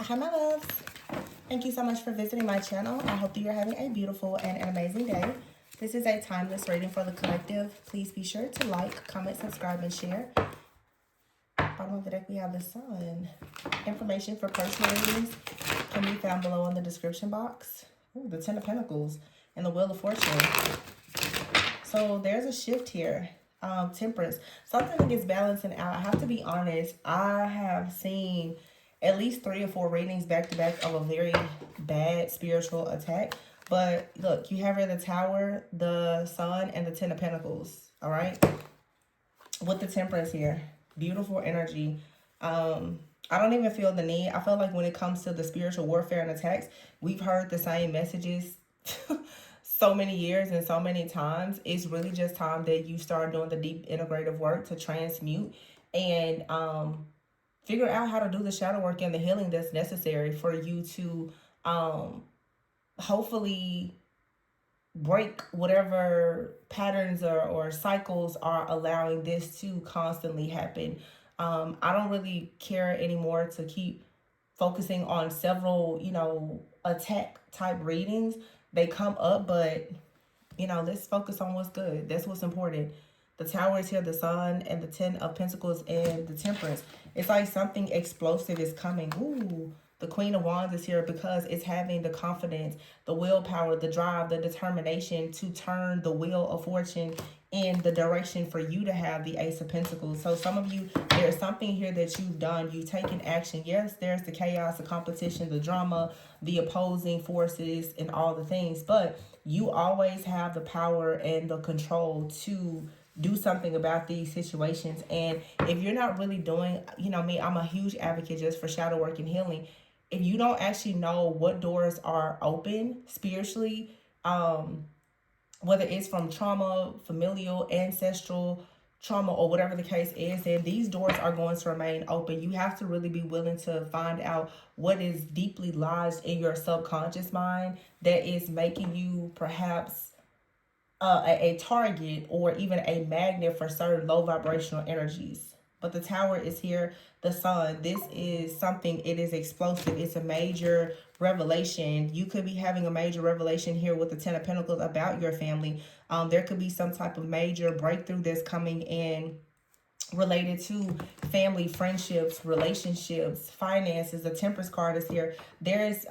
Hi my loves. Thank you so much for visiting my channel. I hope that you're having a beautiful and an amazing day. This is a timeless reading for the collective. Please be sure to like, comment, subscribe, and share. Bottom of the deck we have the Sun. Information for personal readings can be found below in the description box. Ooh, the Ten of Pentacles and the Wheel of Fortune. So there's a shift here. Temperance. Something that gets balancing out. I have to be honest. I have seen at least 3 or 4 readings back to back of a very bad spiritual attack. But look, you have here the Tower, the Sun, and the Ten of Pentacles. All right. With the Temperance here. Beautiful energy. I don't even feel the need. I feel like when it comes to the spiritual warfare and attacks, we've heard the same messages so many years and so many times. It's really just time that you start doing the deep integrative work to transmute and figure out how to do the shadow work and the healing that's necessary for you to hopefully break whatever patterns or cycles are allowing this to constantly happen. I don't really care anymore to keep focusing on several, attack type readings. They come up, but, let's focus on what's good. That's what's important. The Tower is here, the Sun, and the Ten of Pentacles, and the Temperance. It's like something explosive is coming. Ooh, the Queen of Wands is here because it's having the confidence, the willpower, the drive, the determination to turn the wheel of fortune in the direction for you to have the Ace of Pentacles. So some of you, there's something here that you've done. You've taken action. Yes, there's the chaos, the competition, the drama, the opposing forces, and all the things. But you always have the power and the control to do something about these situations. And if you're not really doing, me, I'm a huge advocate just for shadow work and healing. If you don't actually know what doors are open spiritually, whether it's from trauma, familial, ancestral trauma, or whatever the case is, then these doors are going to remain open. You have to really be willing to find out what is deeply lodged in your subconscious mind that is making you perhaps a target or even a magnet for certain low vibrational energies. But the Tower is here, the Sun. This is something, it is explosive. It's a major revelation. You could be having a major revelation here with the Ten of Pentacles about your family. There could be some type of major breakthrough that's coming in related to family, friendships, relationships, finances. The Temperance card is here. There is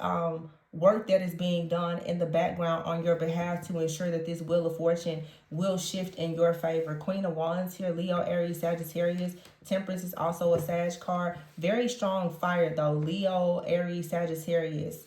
work that is being done in the background on your behalf to ensure that this Wheel of Fortune will shift in your favor. Queen of Wands here, Leo, Aries, Sagittarius. Temperance is also a Sag card. Very strong fire though. Leo, Aries, Sagittarius.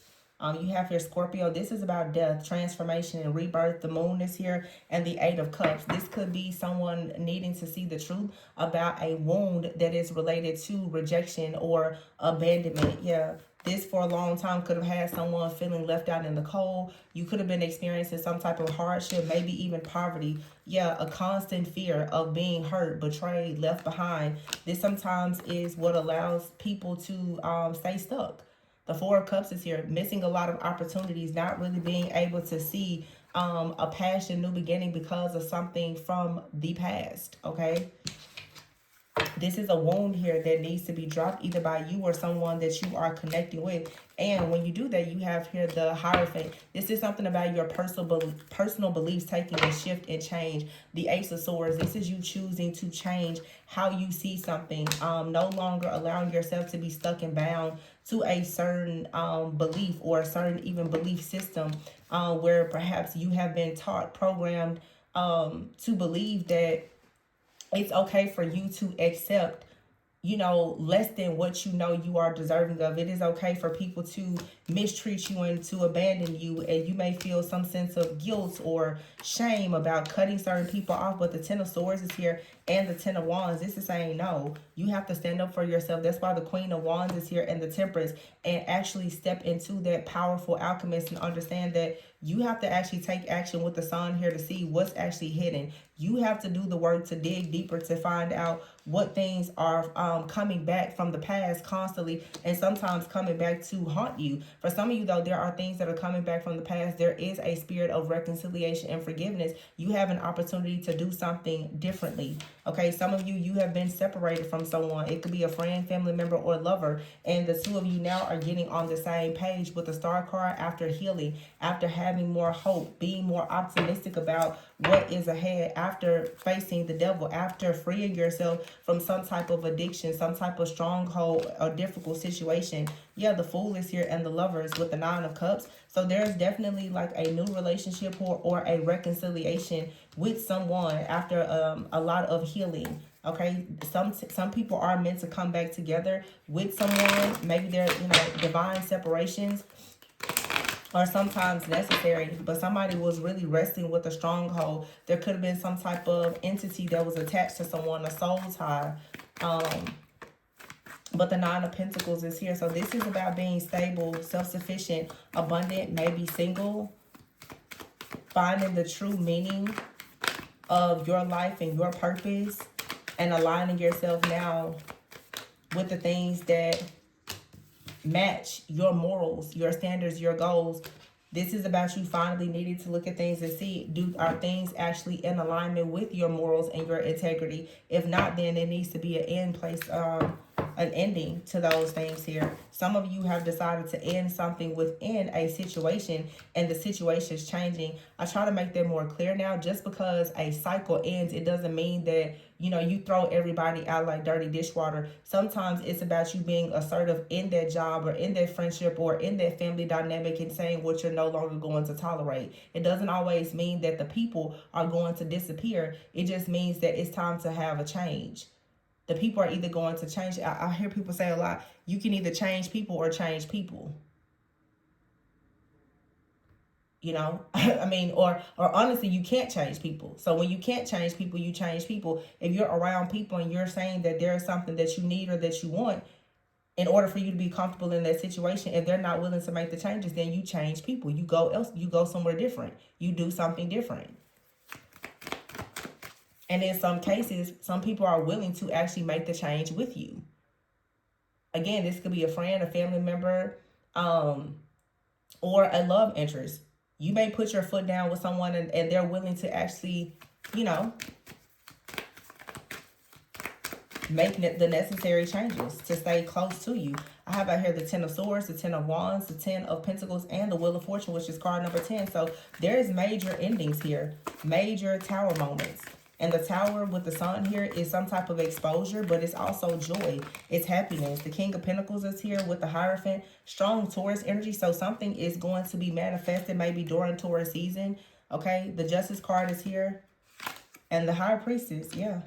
You have here Scorpio. This is about death, transformation, and rebirth. The Moon is here, and the Eight of Cups. This could be someone needing to see the truth about a wound that is related to rejection or abandonment. Yeah, this for a long time could have had someone feeling left out in the cold. You could have been experiencing some type of hardship, maybe even poverty. Yeah, a constant fear of being hurt, betrayed, left behind. This sometimes is what allows people to stay stuck. The Four of Cups is here, missing a lot of opportunities, not really being able to see a passion, new beginning because of something from the past, okay? This is a wound here that needs to be dropped either by you or someone that you are connecting with. And when you do that, you have here the Hierophant. This is something about your personal beliefs taking a shift and change. The Ace of Swords. This is you choosing to change how you see something. No longer allowing yourself to be stuck and bound to a certain belief or a certain even belief system where perhaps you have been taught, programmed to believe that it's okay for you to accept, less than what you are deserving of. It is okay for people to mistreat you and to abandon you. And you may feel some sense of guilt or shame about cutting certain people off. But the Ten of Swords is here and the Ten of Wands. This is saying no. You have to stand up for yourself. That's why the Queen of Wands is here and the Temperance. And actually step into that powerful alchemist and understand that you have to actually take action with the Sun here to see what's actually hidden. You have to do the work to dig deeper to find out what things are coming back from the past constantly and sometimes coming back to haunt you. For some of you, though, there are things that are coming back from the past. There is a spirit of reconciliation and forgiveness. You have an opportunity to do something differently. Okay, some of you, you have been separated from someone. It could be a friend, family member, or lover. And the two of you now are getting on the same page with the star card after healing, after having more hope, being more optimistic about what is ahead, after facing the devil, after freeing yourself from some type of addiction, some type of stronghold or difficult situation. Yeah, the Fool is here and the Lovers with the Nine of Cups. So there's definitely like a new relationship or a reconciliation with someone after a lot of healing. Okay, some people are meant to come back together with someone. Maybe they're, divine separations are sometimes necessary, but somebody was really wrestling with a stronghold. There could have been some type of entity that was attached to someone, a soul tie. But the Nine of Pentacles is here. So this is about being stable, self-sufficient, abundant, maybe single, finding the true meaning of your life and your purpose, and aligning yourself now with the things that match your morals, your standards, your goals. This is about you finally needing to look at things and see, are things actually in alignment with your morals and your integrity? If not, then there needs to be an end place, an ending to those things here. Some of you have decided to end something within a situation, and the situation is changing. I try to make that more clear now. Just because a cycle ends, it doesn't mean that, you throw everybody out like dirty dishwater. Sometimes it's about you being assertive in that job or in that friendship or in that family dynamic and saying what you're no longer going to tolerate. It doesn't always mean that the people are going to disappear. It just means that it's time to have a change. The people are either going to change. I hear people say a lot, you can either change people or change people. I mean, or honestly, you can't change people. So when you can't change people, you change people. If you're around people and you're saying that there's something that you need or that you want, in order for you to be comfortable in that situation, if they're not willing to make the changes, then you change people. You go somewhere different. You do something different. And in some cases, some people are willing to actually make the change with you. Again, this could be a friend, a family member, or a love interest. You may put your foot down with someone and they're willing to actually, make the necessary changes to stay close to you. I have out here the Ten of Swords, the Ten of Wands, the Ten of Pentacles, and the Wheel of Fortune, which is card number 10. So there's major endings here, major tower moments. And the Tower with the Sun here is some type of exposure, but it's also joy. It's happiness. The King of Pentacles is here with the Hierophant. Strong Taurus energy. So something is going to be manifested maybe during Taurus season. Okay. The Justice card is here. And the High Priestess. Yeah.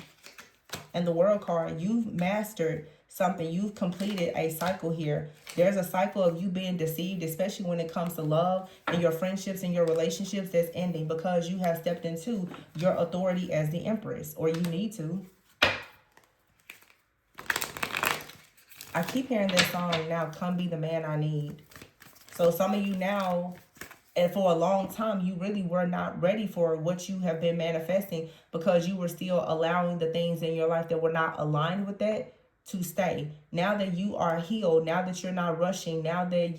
And the World card. You've mastered something. You've completed a cycle here. There's a cycle of you being deceived, especially when it comes to love and your friendships and your relationships, that's ending because you have stepped into your authority as the Empress, or you need to. I keep hearing this song now, Come Be the Man I Need. So some of you now, and for a long time, you really were not ready for what you have been manifesting because you were still allowing the things in your life that were not aligned with that to stay. Now that you are healed, now that you're not rushing, now that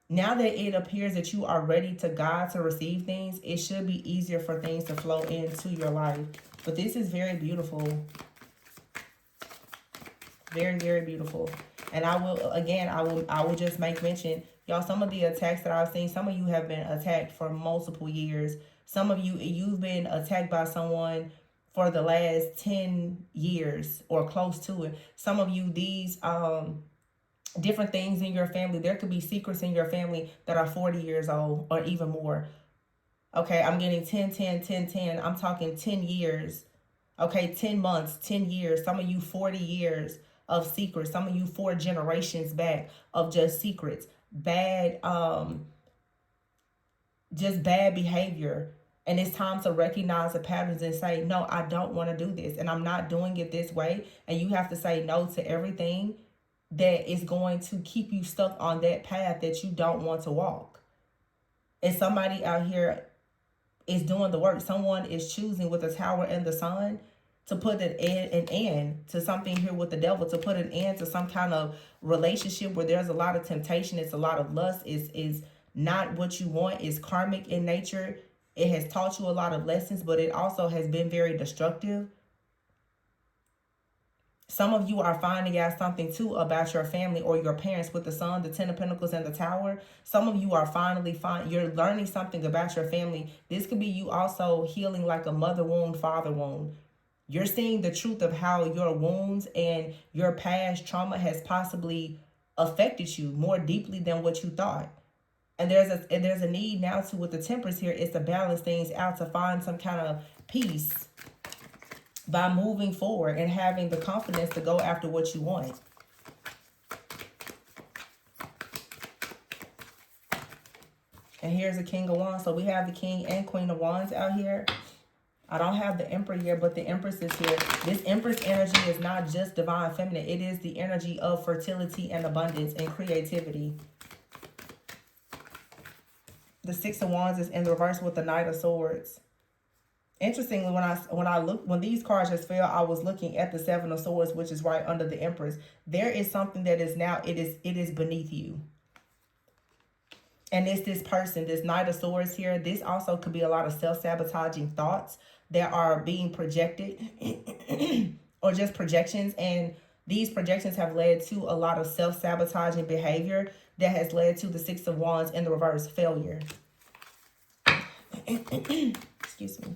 it appears that you are ready to God to receive things, it should be easier for things to flow into your life. But this is very beautiful. Very, very beautiful. And I will just make mention, y'all, some of the attacks that I've seen, some of you have been attacked for multiple years. Some of you've been attacked by someone for the last 10 years or close to it. Some of you, these different things in your family, there could be secrets in your family that are 40 years old or even more. Okay, I'm getting 10, 10, 10, 10. I'm talking 10 years. Okay, 10 months, 10 years. Some of you 40 years of secrets. Some of you 4 generations back of just secrets. Just bad behavior. And it's time to recognize the patterns and say, no, I don't want to do this. And I'm not doing it this way. And you have to say no to everything that is going to keep you stuck on that path that you don't want to walk. And somebody out here is doing the work. Someone is choosing with the Tower and the Sun to put an end to something here with the Devil, to put an end to some kind of relationship where there's a lot of temptation. It's a lot of lust. Is not what you want. It's karmic in nature. It has taught you a lot of lessons, but it also has been very destructive. Some of you are finding out something too about your family or your parents with the Sun, the Ten of Pentacles, and the Tower. Some of you are finally you're learning something about your family. This could be you also healing like a mother wound, father wound. You're seeing the truth of how your wounds and your past trauma has possibly affected you more deeply than what you thought. And there's a need now to, with the Temperance here, is to balance things out, to find some kind of peace by moving forward and having the confidence to go after what you want. And here's the King of Wands. So we have the King and Queen of Wands out here. I don't have the Emperor here, but the Empress is here. This Empress energy is not just divine feminine. It is the energy of fertility and abundance and creativity. The Six of Wands is in the reverse with the Knight of Swords. Interestingly, when these cards just fell, I was looking at the Seven of Swords, which is right under the Empress. There is something that is now, it is beneath you. And it's this person, this Knight of Swords here. This also could be a lot of self-sabotaging thoughts that are being projected or just projections. And these projections have led to a lot of self-sabotaging behavior that has led to the Six of Wands in the reverse, failure. Excuse me.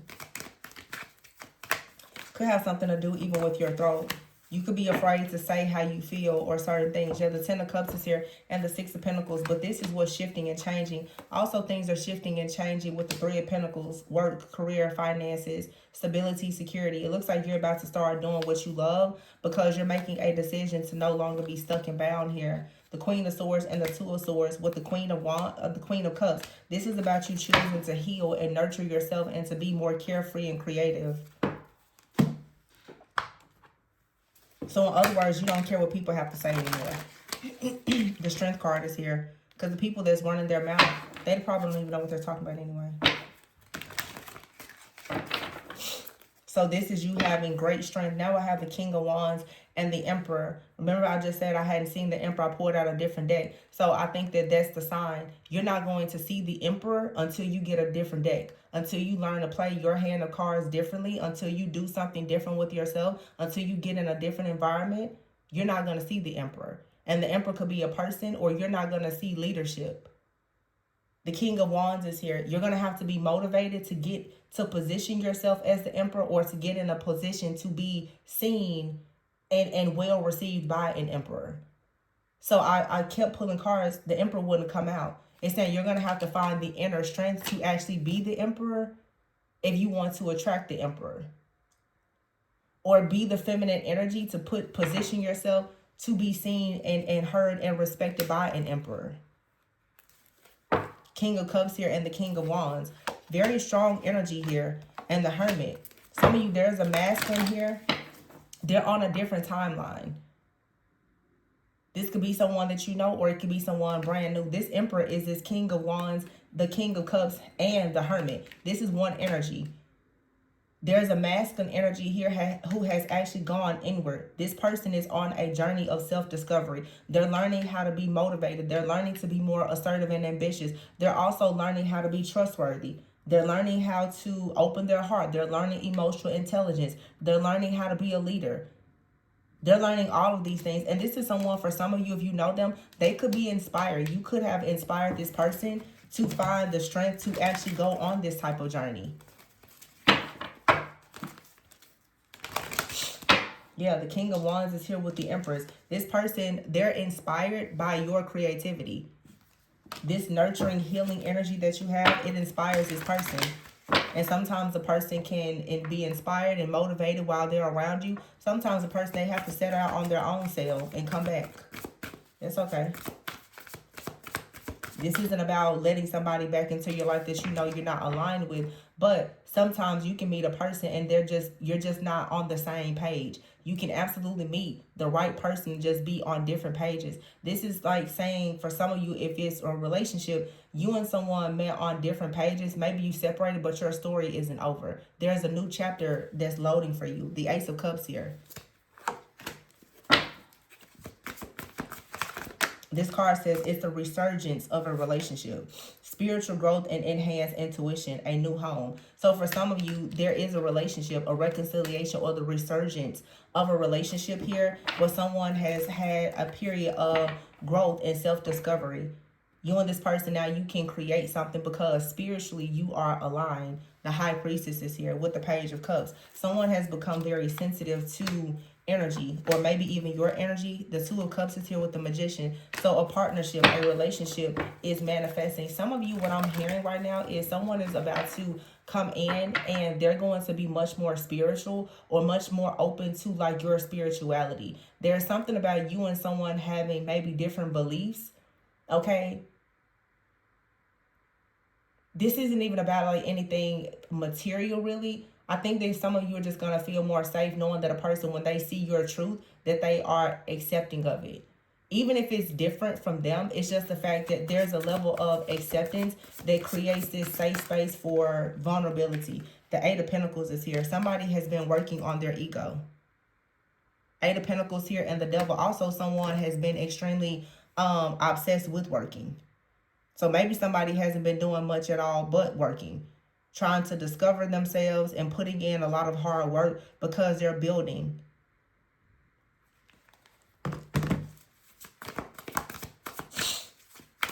Could have something to do even with your throat. You could be afraid to say how you feel or certain things. Yeah, the Ten of Cups is here and the Six of Pentacles, but this is what's shifting and changing. Also, things are shifting and changing with the Three of Pentacles, work, career, finances, stability, security. It looks like you're about to start doing what you love because you're making a decision to no longer be stuck and bound here. The Queen of Swords and the Two of Swords with the Queen of the Queen of Cups. This is about you choosing to heal and nurture yourself and to be more carefree and creative. So in other words, you don't care what people have to say anymore. The Strength card is here. Because the people that's running their mouth, they probably don't even know what they're talking about anyway. So this is you having great strength. Now I have the King of Wands and the Emperor. Remember I just said I hadn't seen the Emperor. I pulled out a different deck. So I think that that's the sign. You're not going to see the Emperor until you get a different deck. Until you learn to play your hand of cards differently. Until you do something different with yourself. Until you get in a different environment. You're not going to see the Emperor. And the Emperor could be a person, or you're not going to see leadership. The King of Wands is here. You're going to have to be motivated to get to position yourself as the Emperor, or to get in a position to be seen and well received by an Emperor. So I kept pulling cards. The Emperor wouldn't come out. It's saying you're going to have to find the inner strength to actually be the Emperor if you want to attract the Emperor. Or be the feminine energy to position yourself to be seen and heard and respected by an Emperor. King of Cups here and the King of Wands. Very strong energy here. And the Hermit. Some of you, there's a masculine here. They're on a different timeline. This could be someone that you know, or it could be someone brand new. This Emperor is this King of Wands, the King of Cups, and the Hermit. This is one energy. There's a masculine energy here who has actually gone inward. This person is on a journey of self-discovery. They're learning how to be motivated. They're learning to be more assertive and ambitious. They're also learning how to be trustworthy. They're learning how to open their heart. They're learning emotional intelligence. They're learning how to be a leader. They're learning all of these things. And this is someone, for some of you, if you know them, they could be inspired. You could have inspired this person to find the strength to actually go on this type of journey. Yeah, the King of Wands is here with the Empress. This person, they're inspired by your creativity. This nurturing, healing energy that you have, it inspires this person. And sometimes a person can be inspired and motivated while they're around you. Sometimes a person, they have to set out on their own sail and come back. It's okay. This isn't about letting somebody back into your life that you know you're not aligned with. But sometimes you can meet a person and you're just not on the same page. You can absolutely meet the right person and just be on different pages. This is like saying, for some of you, if it's a relationship, you and someone met on different pages. Maybe you separated, but your story isn't over. There's a new chapter that's loading for you. The Ace of Cups here. This card says it's the resurgence of a relationship, spiritual growth and enhanced intuition, a new home. So for some of you, there is a relationship, a reconciliation, or the resurgence of a relationship here where someone has had a period of growth and self-discovery. You and this person now, you can create something because spiritually you are aligned. The high priestess is here with the page of cups. Someone has become very sensitive to energy, or maybe even your energy. The two of cups is here with the magician. So a partnership, a relationship is manifesting. Some of you, what I'm hearing right now is someone is about to come in and they're going to be much more spiritual or much more open to like your spirituality. There's something about you and someone having maybe different beliefs. Okay, this isn't even about like anything material really. I think that some of you are just going to feel more safe knowing that a person, when they see your truth, that they are accepting of it. Even if it's different from them, it's just the fact that there's a level of acceptance that creates this safe space for vulnerability. The Eight of Pentacles is here. Somebody has been working on their ego. Eight of Pentacles here, and the Devil. Also, someone has been extremely obsessed with working. So maybe somebody hasn't been doing much at all but working, trying to discover themselves and putting in a lot of hard work because they're building.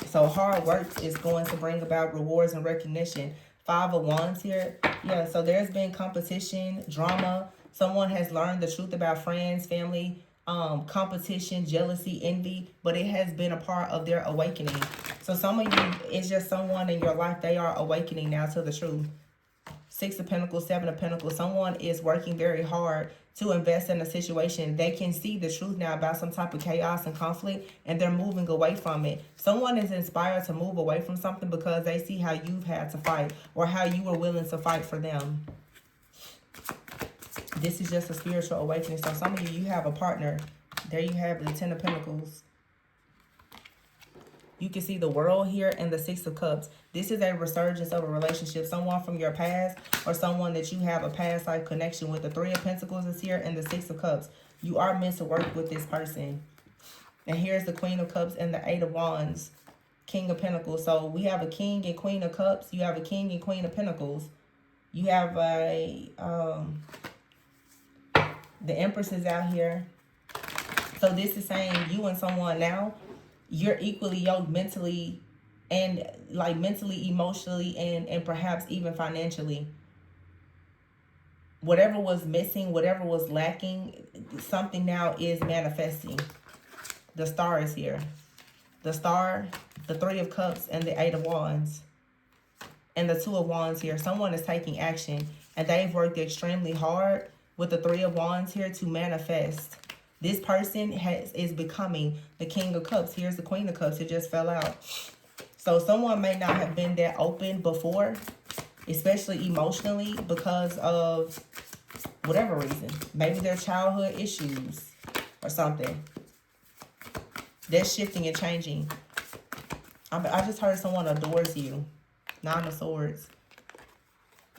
So hard work is going to bring about rewards and recognition. Five of Wands here. Yeah, so there's been competition, drama. Someone has learned the truth about friends, family, competition, jealousy, envy, but it has been a part of their awakening. So some of you, it's just someone in your life, they are awakening now to the truth. Six of Pentacles, Seven of Pentacles. Someone is working very hard to invest in a situation. They can see the truth now about some type of chaos and conflict, and they're moving away from it. Someone is inspired to move away from something because they see how you've had to fight or how you were willing to fight for them. This is just a spiritual awakening. So some of you, you have a partner. There you have the Ten of Pentacles. You can see the World here and the Six of Cups. This is a resurgence of a relationship. Someone from your past or someone that you have a past life connection with. The Three of Pentacles is here and the Six of Cups. You are meant to work with this person. And here's the Queen of Cups and the Eight of Wands. King of Pentacles. So we have a King and Queen of Cups. You have a King and Queen of Pentacles. You have a... the Empress is out here. So this is saying you and someone now, you're equally yoked mentally and like mentally, emotionally, and perhaps even financially. Whatever was missing, whatever was lacking, something now is manifesting. The Star is here. The Star, the Three of Cups, and the Eight of Wands. And the Two of Wands here. Someone is taking action and they've worked extremely hard with the Three of Wands here to manifest. This person is becoming the King of Cups. Here's the Queen of Cups. It just fell out. So someone may not have been that open before, especially emotionally, because of whatever reason. Maybe their childhood issues or something. They're shifting and changing. I just heard someone adores you. Nine of Swords.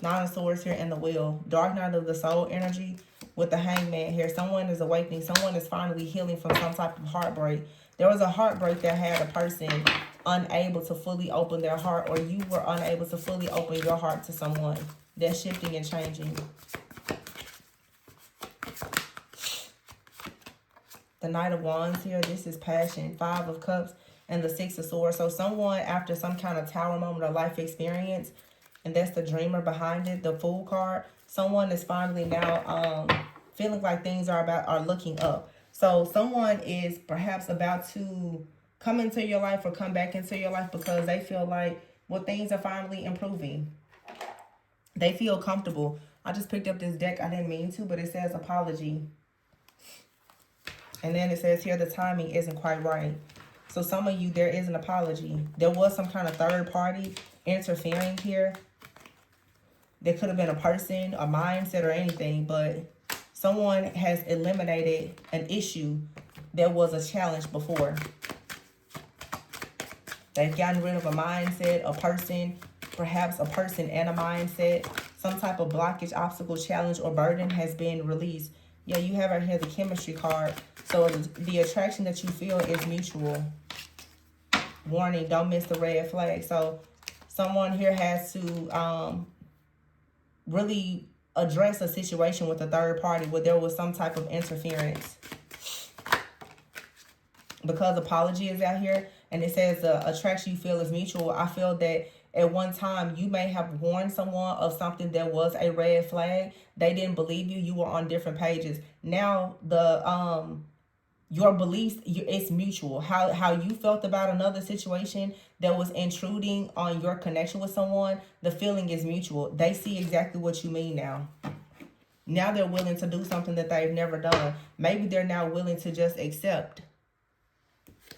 Nine of Swords here and the Wheel. Dark Night of the Soul energy with the Hangman here. Someone is awakening. Someone is finally healing from some type of heartbreak. There was a heartbreak that had a person unable to fully open their heart, or you were unable to fully open your heart to someone. They're shifting and changing. The Knight of Wands here. This is passion. Five of Cups and the Six of Swords. So someone, after some kind of tower moment or life experience, and that's the dreamer behind it, the Fool card. Someone is finally now feeling like things are looking up. So someone is perhaps about to come into your life or come back into your life because they feel like, well, things are finally improving. They feel comfortable. I just picked up this deck. I didn't mean to, but it says apology. And then it says here the timing isn't quite right. So some of you, there is an apology. There was some kind of third party interfering here. There could have been a person, a mindset, or anything, but someone has eliminated an issue that was a challenge before. They've gotten rid of a mindset, a person, perhaps a person and a mindset. Some type of blockage, obstacle, challenge, or burden has been released. Yeah, you have right here the chemistry card. So the attraction that you feel is mutual. Warning, don't miss the red flag. So someone here has to really address a situation with a third party where there was some type of interference. Because apology is out here and it says the attraction you feel is mutual, I feel that at one time you may have warned someone of something that was a red flag. They didn't believe you. You were on different pages. Now the your beliefs, it's mutual. How you felt about another situation that was intruding on your connection with someone, the feeling is mutual. They see exactly what you mean now. Now they're willing to do something that they've never done. Maybe they're now willing to just accept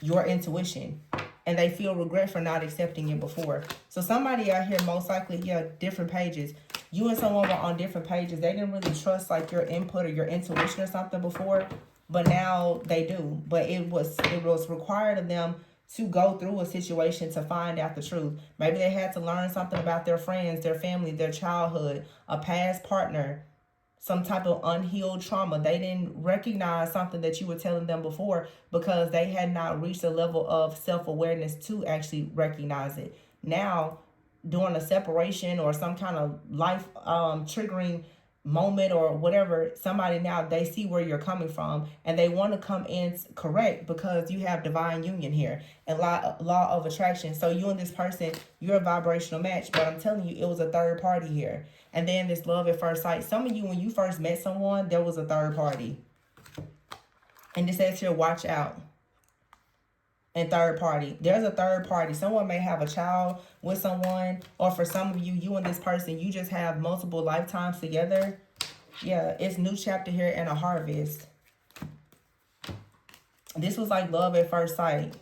your intuition, and they feel regret for not accepting it before. So somebody out here, most likely, yeah, different pages. You and someone were on different pages. They didn't really trust like your input or your intuition or something before, but now they do. But it was required of them to go through a situation to find out the truth. Maybe they had to learn something about their friends, their family, their childhood, a past partner, some type of unhealed trauma. They didn't recognize something that you were telling them before because they had not reached a level of self-awareness to actually recognize it. Now, during a separation or some kind of life triggering moment or whatever, somebody now, they see where you're coming from and they want to come in correct because you have divine union here and law of attraction. So you and this person, you're a vibrational match, but I'm telling you, it was a third party here. And then this love at first sight. Some of you, when you first met someone, there was a third party. And it says here, watch out. And third party. There's a third party. Someone may have a child with someone. Or for some of you, you and this person, you just have multiple lifetimes together. Yeah, it's new chapter here and a harvest. This was like love at first sight.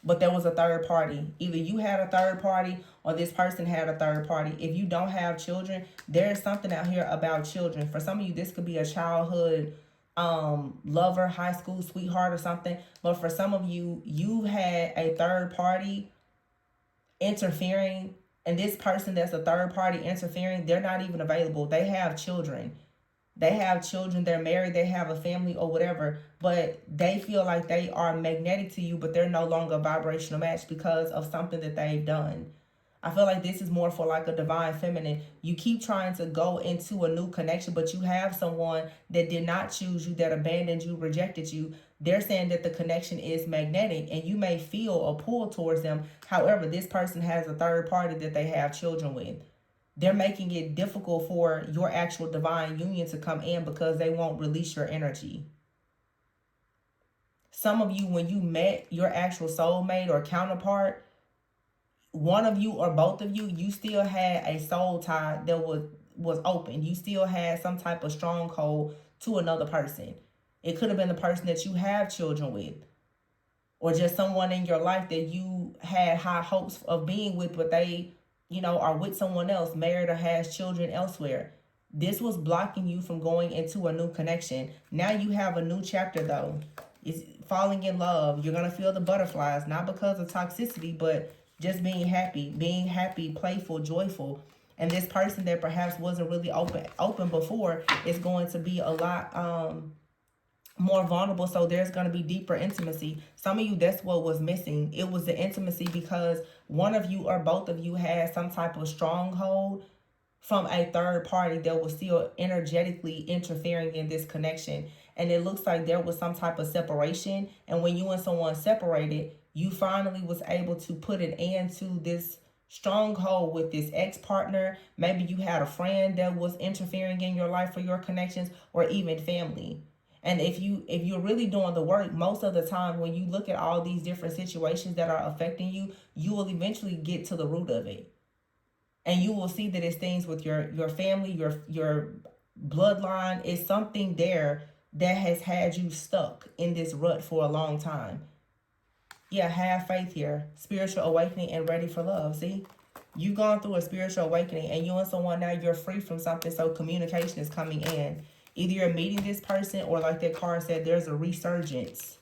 But there was a third party. Either you had a third party or this person had a third party. If you don't have children, there is something out here about children. For some of you, this could be a childhood lover, high school sweetheart or something. But for some of you, you had a third party interfering. And this person that's a third party interfering, they're not even available. They have children. They have children, they're married, they have a family or whatever, but they feel like they are magnetic to you, but they're no longer a vibrational match because of something that they've done. I feel like this is more for like a divine feminine. You keep trying to go into a new connection, but you have someone that did not choose you, that abandoned you, rejected you. They're saying that the connection is magnetic and you may feel a pull towards them. However, this person has a third party that they have children with. They're making it difficult for your actual divine union to come in because they won't release your energy. Some of you, when you met your actual soulmate or counterpart, one of you or both of you, you still had a soul tie that was open. You still had some type of stronghold to another person. It could have been the person that you have children with, or just someone in your life that you had high hopes of being with, but they are with someone else, married or has children elsewhere. This was blocking you from going into a new connection. Now you have a new chapter though. It's falling in love. You're going to feel the butterflies, not because of toxicity, but just being happy, playful, joyful. And this person that perhaps wasn't really open before is going to be a lot more vulnerable, so there's going to be deeper intimacy. Some of you, that's what was missing. It was the intimacy because one of you or both of you had some type of stronghold from a third party that was still energetically interfering in this connection. And it looks like there was some type of separation. And when you and someone separated, you finally was able to put an end to this stronghold with this ex-partner. Maybe you had a friend that was interfering in your life for your connections, or even family. And if you're really doing the work, most of the time when you look at all these different situations that are affecting you, you will eventually get to the root of it. And you will see that it's things with your family, your bloodline. It's something there that has had you stuck in this rut for a long time. Yeah, have faith here. Spiritual awakening and ready for love. See? You've gone through a spiritual awakening and you and someone now, you're free from something, so communication is coming in. Either you're meeting this person, or like that card said, there's a resurgence.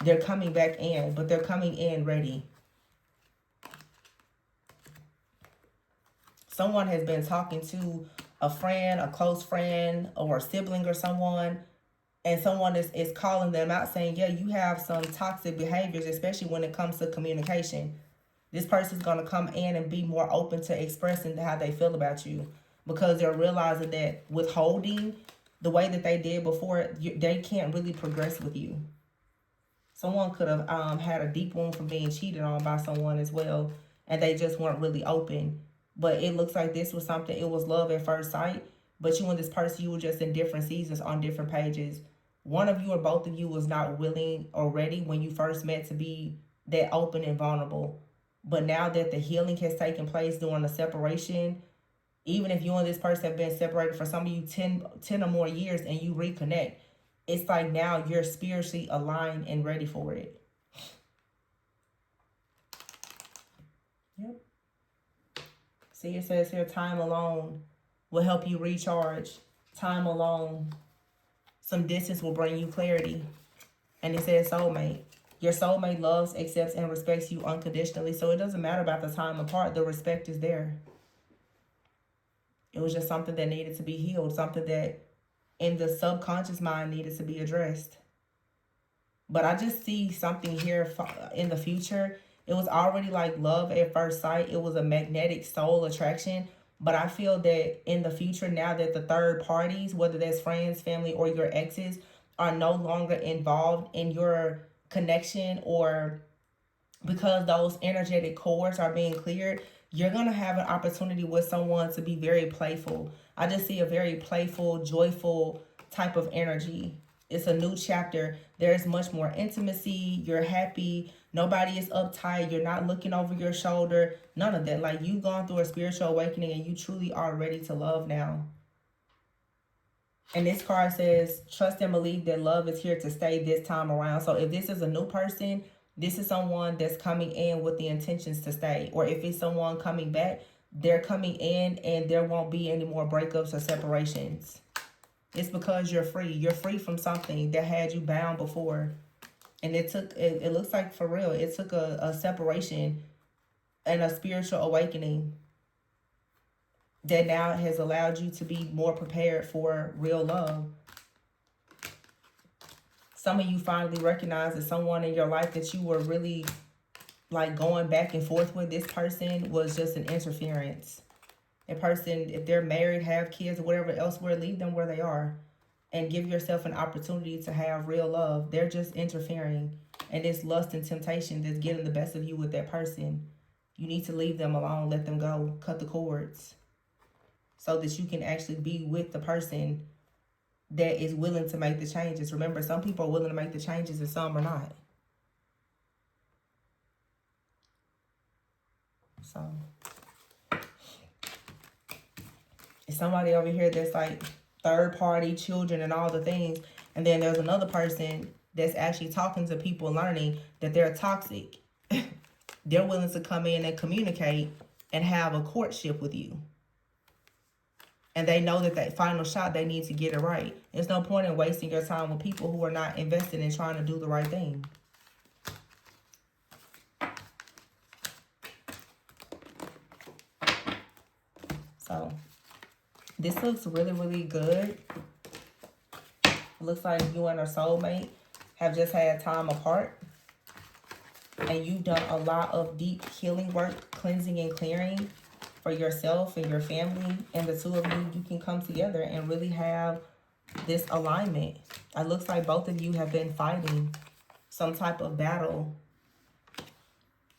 They're coming back in, but they're coming in ready. Someone has been talking to a friend, a close friend, or a sibling or someone. And someone is calling them out saying, yeah, you have some toxic behaviors, especially when it comes to communication. This person's going to come in and be more open to expressing how they feel about you, because they're realizing that withholding the way that they did before, they can't really progress with you. Someone could have had a deep wound from being cheated on by someone as well, and they just weren't really open. But it looks like this was something, it was love at first sight, but you and this person, you were just in different seasons on different pages. One of you or both of you was not willing or ready when you first met to be that open and vulnerable. But now that the healing has taken place during the separation, even if you and this person have been separated for some of you 10 or more years and you reconnect, it's like now you're spiritually aligned and ready for it. Yep. See, it says here, time alone will help you recharge. Time alone, some distance will bring you clarity. And it says soulmate. Your soulmate loves, accepts, and respects you unconditionally. So it doesn't matter about the time apart. The respect is there. It was just something that needed to be healed. Something that in the subconscious mind needed to be addressed. But I just see something here in the future. It was already like love at first sight. It was a magnetic soul attraction. But I feel that in the future, now that the third parties, whether that's friends, family, or your exes, are no longer involved in your connection, or because those energetic cords are being cleared, you're going to have an opportunity with someone to be very playful. I just see a very playful, joyful type of energy. It's a new chapter. There's much more intimacy. You're happy. Nobody is uptight. You're not looking over your shoulder. None of that. Like, you've gone through a spiritual awakening and you truly are ready to love now. And this card says, trust and believe that love is here to stay this time around. So if this is a new person, this is someone that's coming in with the intentions to stay. Or if it's someone coming back, they're coming in and there won't be any more breakups or separations. It's because you're free. You're free from something that had you bound before. And it looks like, for real, it took a separation and a spiritual awakening that now has allowed you to be more prepared for real love. Some of you finally recognize that someone in your life that you were really like going back and forth with, this person was just an interference. A person, if they're married, have kids, or whatever elsewhere, leave them where they are and give yourself an opportunity to have real love. They're just interfering, and it's lust and temptation that's getting the best of you with that person. You need to leave them alone, let them go, cut the cords, so that you can actually be with the person that is willing to make the changes. Remember, some people are willing to make the changes and some are not. So, it's somebody over here that's like third party, children, and all the things. And then there's another person that's actually talking to people, learning that they're toxic. They're willing to come in and communicate and have a courtship with you. And they know that final shot, they need to get it right. There's no point in wasting your time with people who are not invested in trying to do the right thing. So, this looks really, really good. It looks like you and her soulmate have just had time apart. And you've done a lot of deep healing work, cleansing and clearing for yourself and your family. And the two of you can come together and really have this alignment. It looks like both of you have been fighting some type of battle.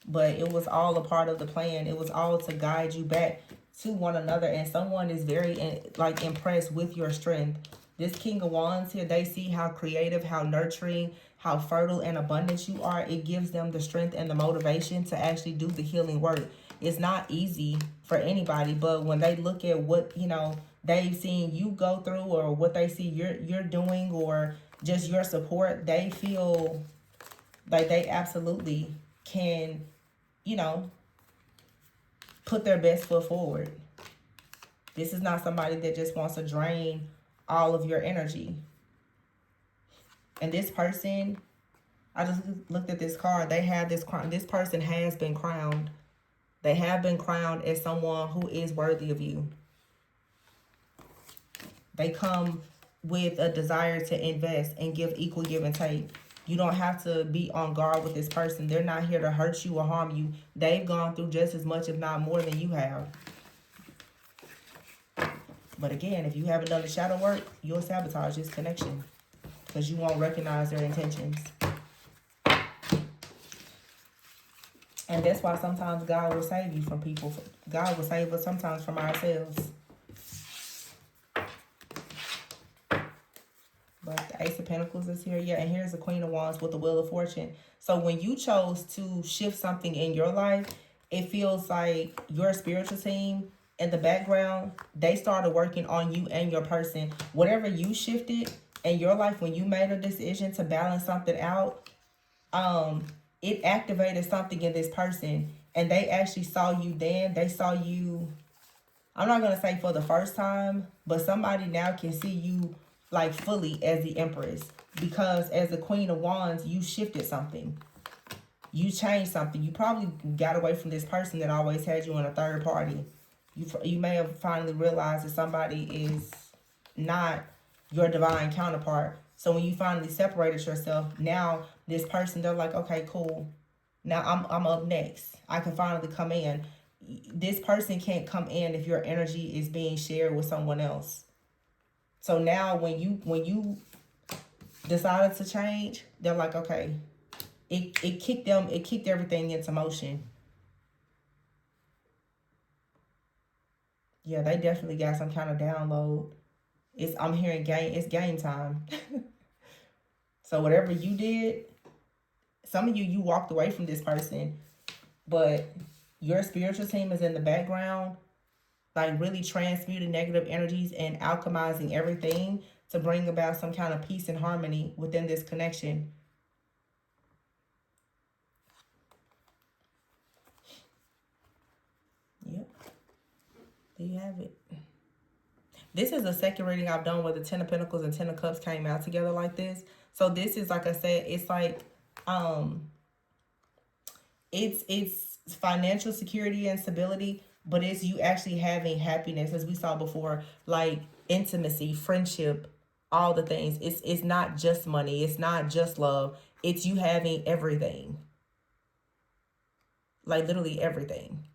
But it was all a part of the plan. It was all to guide you back to one another. And someone is very impressed with your strength. This King of Wands here, they see how creative, how nurturing, how fertile and abundant you are. It gives them the strength and the motivation to actually do the healing work. It's not easy for anybody, but when they look at what, they've seen you go through, or what they see you're doing, or just your support, they feel like they absolutely can, put their best foot forward. This is not somebody that just wants to drain all of your energy. And this person, I just looked at this card. They have this crown. This person has been crowned. They have been crowned as someone who is worthy of you. They come with a desire to invest and give equal give and take. You don't have to be on guard with this person. They're not here to hurt you or harm you. They've gone through just as much, if not more, than you have. But again, if you haven't done the shadow work, you'll sabotage this connection because you won't recognize their intentions. And that's why sometimes God will save you from people. God will save us sometimes from ourselves. But the Ace of Pentacles is here. Yeah, and here's the Queen of Wands with the Wheel of Fortune. So when you chose to shift something in your life, it feels like your spiritual team in the background, they started working on you and your person. Whatever you shifted in your life when you made a decision to balance something out, it activated something in this person. And they actually saw you then. They saw you, I'm not going to say for the first time, but somebody now can see you like fully as the Empress, because as the Queen of Wands, you shifted something. You changed something. You probably got away from this person that always had you in a third party. You may have finally realized that somebody is not your divine counterpart. So when you finally separated yourself, now this person, they're like, okay, cool. Now I'm up next. I can finally come in. This person can't come in if your energy is being shared with someone else. So now when you decided to change, they're like, okay, it kicked everything into motion. Yeah, they definitely got some kind of download. I'm hearing it's game time. So whatever you did, some of you walked away from this person, but your spiritual team is in the background, like really transmuting negative energies and alchemizing everything to bring about some kind of peace and harmony within this connection. Yep. There you have it. This is the second reading I've done where the Ten of Pentacles and Ten of Cups came out together like this. So this is, like I said, it's like, it's financial security and stability, but it's you actually having happiness, as we saw before, like intimacy, friendship, all the things. It's not just money. It's not just love. It's you having everything. Like literally everything.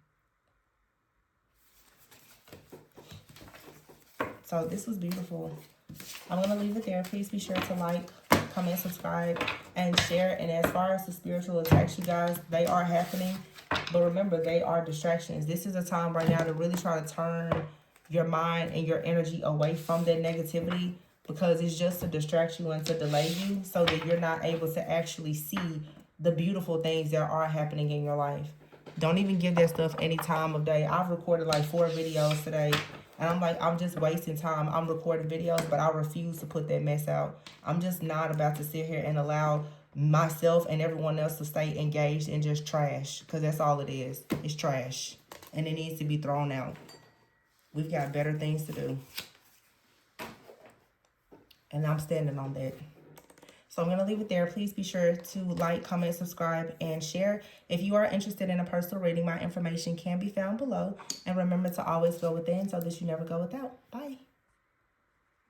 So this was beautiful. I'm going to leave it there. Please be sure to like, comment, subscribe, and share. And as far as the spiritual attacks, you guys, they are happening. But remember, they are distractions. This is a time right now to really try to turn your mind and your energy away from that negativity, because it's just to distract you and to delay you so that you're not able to actually see the beautiful things that are happening in your life. Don't even give that stuff any time of day. I've recorded like 4 videos today. And I'm like, I'm just wasting time. I'm recording videos, but I refuse to put that mess out. I'm just not about to sit here and allow myself and everyone else to stay engaged in just trash. Because that's all it is. It's trash. And it needs to be thrown out. We've got better things to do. And I'm standing on that. So I'm going to leave it there. Please be sure to like, comment, subscribe, and share. If you are interested in a personal reading, my information can be found below. And remember to always go within so that you never go without. Bye.